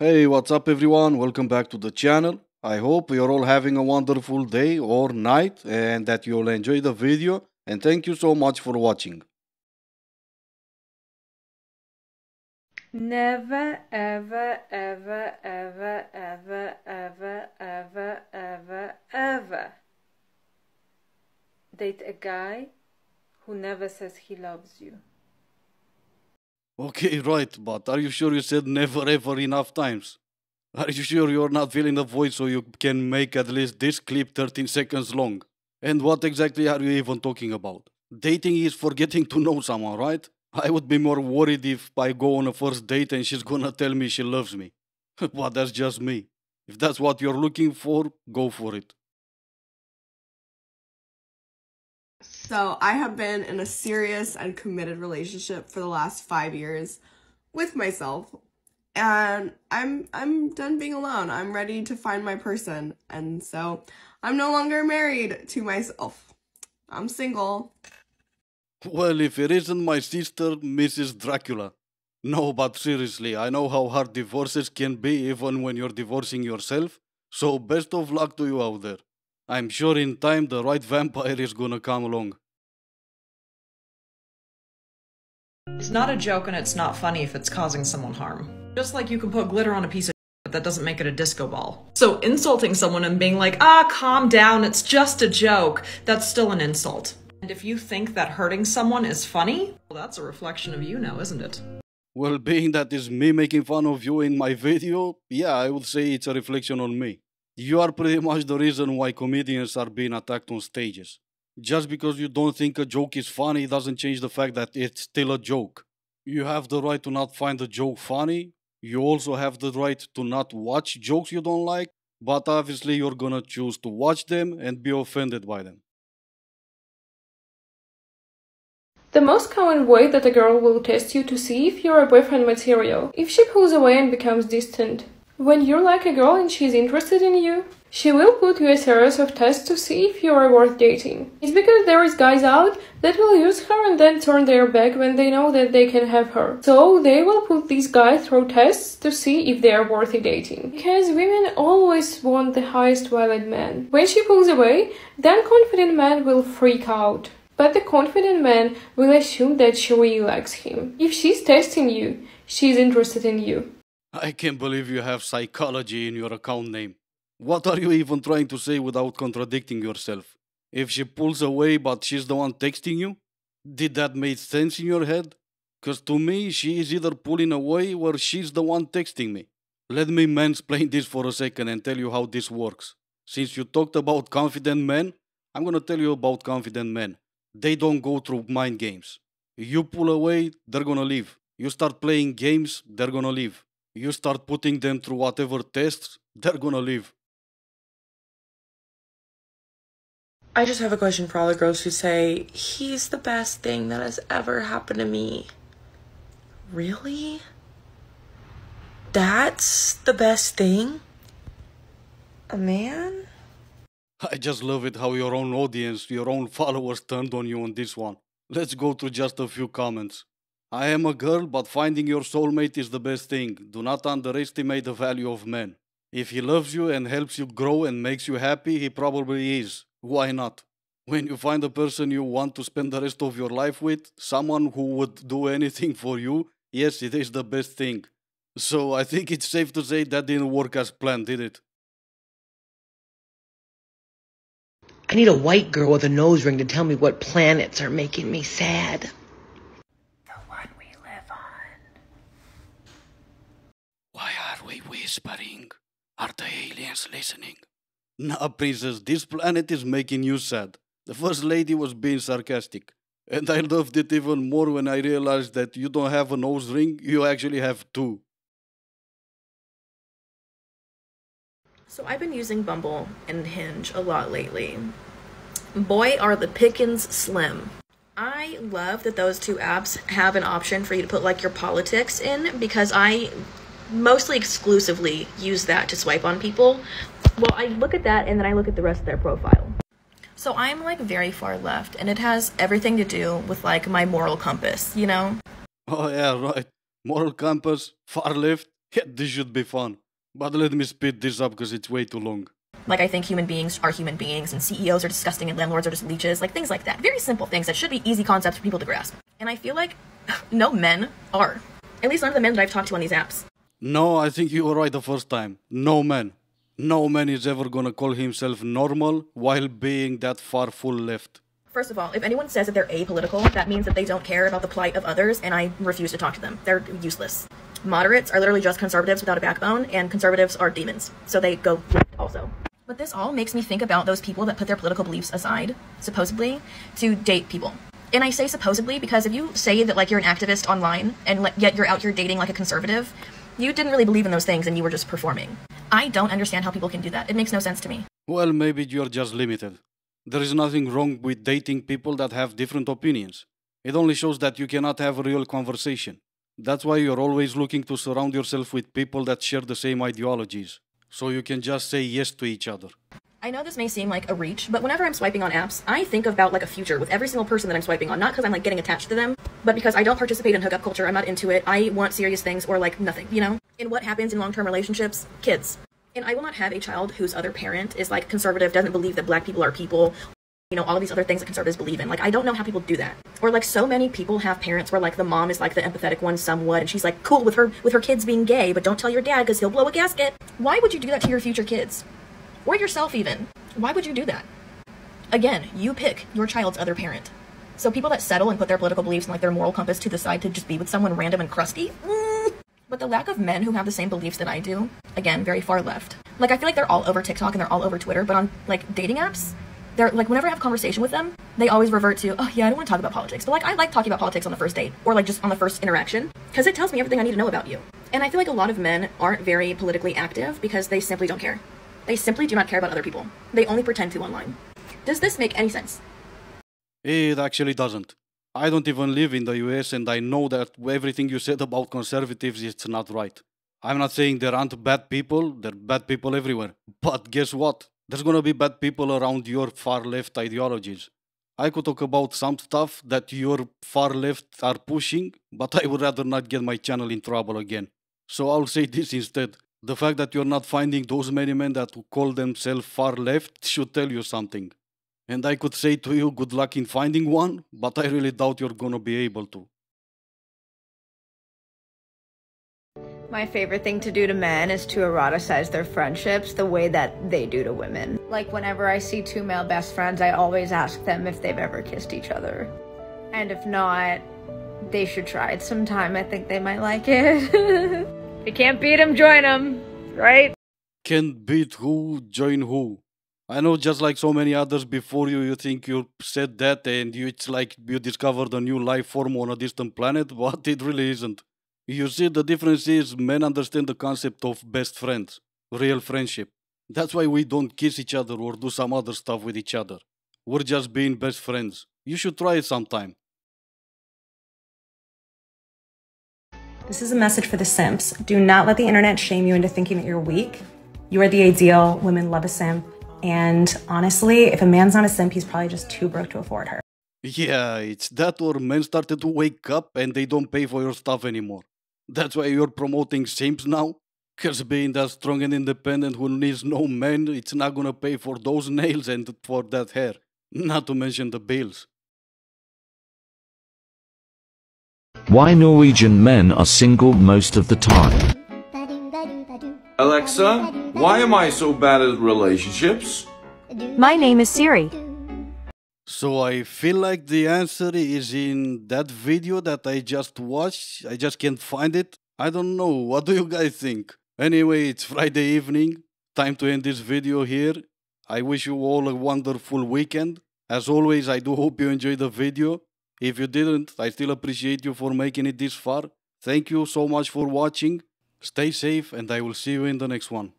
Hey, what's up, everyone? Welcome back to the channel. I hope you're all having a wonderful day or night and that you'll enjoy the video. And thank you so much for watching. Never, ever, ever, ever, ever, ever, ever, ever, ever date a guy who never says he loves you. Okay, right, but are you sure you said never ever enough times? Are you sure you're not feeling the voice so you can make at least this clip 13 seconds long? And what exactly are you even talking about? Dating is for getting to know someone, right? I would be more worried if I go on a first date and she's gonna tell me she loves me. But that's just me. If that's what you're looking for, go for it. So I have been in a serious and committed relationship for the last 5 years with myself. And I'm done being alone. I'm ready to find my person. And so I'm no longer married to myself. I'm single. Well, if it isn't my sister, Mrs. Dracula. No, but seriously, I know how hard divorces can be even when you're divorcing yourself. So best of luck to you out there. I'm sure in time the right vampire is gonna come along. It's not a joke and it's not funny if it's causing someone harm. Just like you can put glitter on a piece of but that doesn't make it a disco ball. So insulting someone and being like, calm down, it's just a joke, that's still an insult. And if you think that hurting someone is funny, well, that's a reflection of you now, isn't it? Well, being that is me making fun of you in my video, yeah, I would say it's a reflection on me. You are pretty much the reason why comedians are being attacked on stages. Just because you don't think a joke is funny doesn't change the fact that it's still a joke. You have the right to not find a joke funny. You also have the right to not watch jokes you don't like, but obviously you're gonna choose to watch them and be offended by them. The most common way that a girl will test you to see if you're a boyfriend material, if she pulls away and becomes distant. When you like a girl and she's interested in you, she will put you a series of tests to see if you are worth dating. It's because there is guys out that will use her and then turn their back when they know that they can have her. So they will put these guys through tests to see if they are worthy dating. Because women always want the highest valid man. When she pulls away, then confident man will freak out. But the confident man will assume that she really likes him. If she's testing you, she's interested in you. I can't believe you have psychology in your account name. What are you even trying to say without contradicting yourself? If she pulls away but she's the one texting you? Did that make sense in your head? Cause to me, she is either pulling away or she's the one texting me. Let me mansplain this for a second and tell you how this works. Since you talked about confident men, I'm gonna tell you about confident men. They don't go through mind games. You pull away, they're gonna leave. You start playing games, they're gonna leave. You start putting them through whatever tests, they're gonna leave. I just have a question for all the girls who say, he's the best thing that has ever happened to me. Really? That's the best thing? A man? I just love it how your own audience, your own followers turned on you on this one. Let's go through just a few comments. I am a girl, but finding your soulmate is the best thing. Do not underestimate the value of men. If he loves you and helps you grow and makes you happy, he probably is. Why not? When you find a person you want to spend the rest of your life with, someone who would do anything for you, yes, it is the best thing. So I think it's safe to say that didn't work as planned, did it? I need a white girl with a nose ring to tell me what planets are making me sad. The one we live on. Why are we whispering? Are the aliens listening? Nah, princess, this planet is making you sad. The first lady was being sarcastic. And I loved it even more when I realized that you don't have a nose ring, you actually have two. So I've been using Bumble and Hinge a lot lately. Boy, are the pickings slim. I love that those two apps have an option for you to put like your politics in because I mostly exclusively use that to swipe on people. Well, I look at that and then I look at the rest of their profile. So I'm like very far left and it has everything to do with like my moral compass, you know? Oh, yeah, right. Moral compass, far left. Yeah, this should be fun. But let me speed this up because it's way too long. Like, I think human beings are human beings, and CEOs are disgusting, and landlords are just leeches, like things like that. Very simple things that should be easy concepts for people to grasp. And I feel like no men are. At least none of the men that I've talked to on these apps. No, I think you were right the first time. No man. No man is ever gonna call himself normal while being that far full left. First of all, if anyone says that they're apolitical, that means that they don't care about the plight of others, and I refuse to talk to them. They're useless. Moderates are literally just conservatives without a backbone, and conservatives are demons. So they go left also. But this all makes me think about those people that put their political beliefs aside, supposedly, to date people. And I say supposedly because if you say that like you're an activist online and yet you're out here dating like a conservative, you didn't really believe in those things and you were just performing. I don't understand how people can do that. It makes no sense to me. Well, maybe you're just limited. There is nothing wrong with dating people that have different opinions. It only shows that you cannot have a real conversation. That's why you're always looking to surround yourself with people that share the same ideologies, so you can just say yes to each other. I know this may seem like a reach, but whenever I'm swiping on apps, I think about like a future with every single person that I'm swiping on, not because I'm like getting attached to them, but because I don't participate in hookup culture, I'm not into it, I want serious things or like nothing, you know? And what happens in long-term relationships? Kids. And I will not have a child whose other parent is like conservative, doesn't believe that black people are people, you know, all of these other things that conservatives believe in. Like, I don't know how people do that. Or like so many people have parents where like the mom is like the empathetic one somewhat, and she's like cool with her kids being gay, but don't tell your dad because he'll blow a gasket. Why would you do that to your future kids? Or yourself even? Why would you do that? Again, you pick your child's other parent. So people that settle and put their political beliefs and like their moral compass to the side to just be with someone random and crusty, But the lack of men who have the same beliefs that I do, again, very far left. Like, I feel like they're all over TikTok and they're all over Twitter, but on, like, dating apps, they're, like, whenever I have a conversation with them, they always revert to, oh, yeah, I don't want to talk about politics. But, like, I like talking about politics on the first date, or, like, just on the first interaction, because it tells me everything I need to know about you. And I feel like a lot of men aren't very politically active because they simply don't care. They simply do not care about other people. They only pretend to online. Does this make any sense? It actually doesn't. I don't even live in the US and I know that everything you said about conservatives is not right. I'm not saying there aren't bad people, there are bad people everywhere. But guess what? There's gonna be bad people around your far left ideologies. I could talk about some stuff that your far left are pushing, but I would rather not get my channel in trouble again. So I'll say this instead. The fact that you're not finding those many men that call themselves far left should tell you something. And I could say to you, good luck in finding one, but I really doubt you're gonna be able to. My favorite thing to do to men is to eroticize their friendships the way that they do to women. Like whenever I see two male best friends, I always ask them if they've ever kissed each other. And if not, they should try it sometime. I think they might like it. If you can't beat them, join them, right? Can't beat who, join who. I know just like so many others before you, you think you said that and it's like you discovered a new life form on a distant planet, but it really isn't. You see, the difference is men understand the concept of best friends, real friendship. That's why we don't kiss each other or do some other stuff with each other. We're just being best friends. You should try it sometime. This is a message for the simps. Do not let the internet shame you into thinking that you're weak. You are the ideal. Women love a simp. And honestly, if a man's not a simp, he's probably just too broke to afford her. Yeah, it's that or men started to wake up and they don't pay for your stuff anymore. That's why you're promoting simps now? Because being that strong and independent who needs no man, it's not gonna pay for those nails and for that hair. Not to mention the bills. Why Norwegian men are single most of the time. Alexa, why am I so bad at relationships? My name is Siri. So I feel like the answer is in that video that I just watched. I just can't find it. I don't know. What do you guys think? Anyway, it's Friday evening. Time to end this video here. I wish you all a wonderful weekend. As always, I do hope you enjoyed the video. If you didn't, I still appreciate you for making it this far. Thank you so much for watching. Stay safe and I will see you in the next one.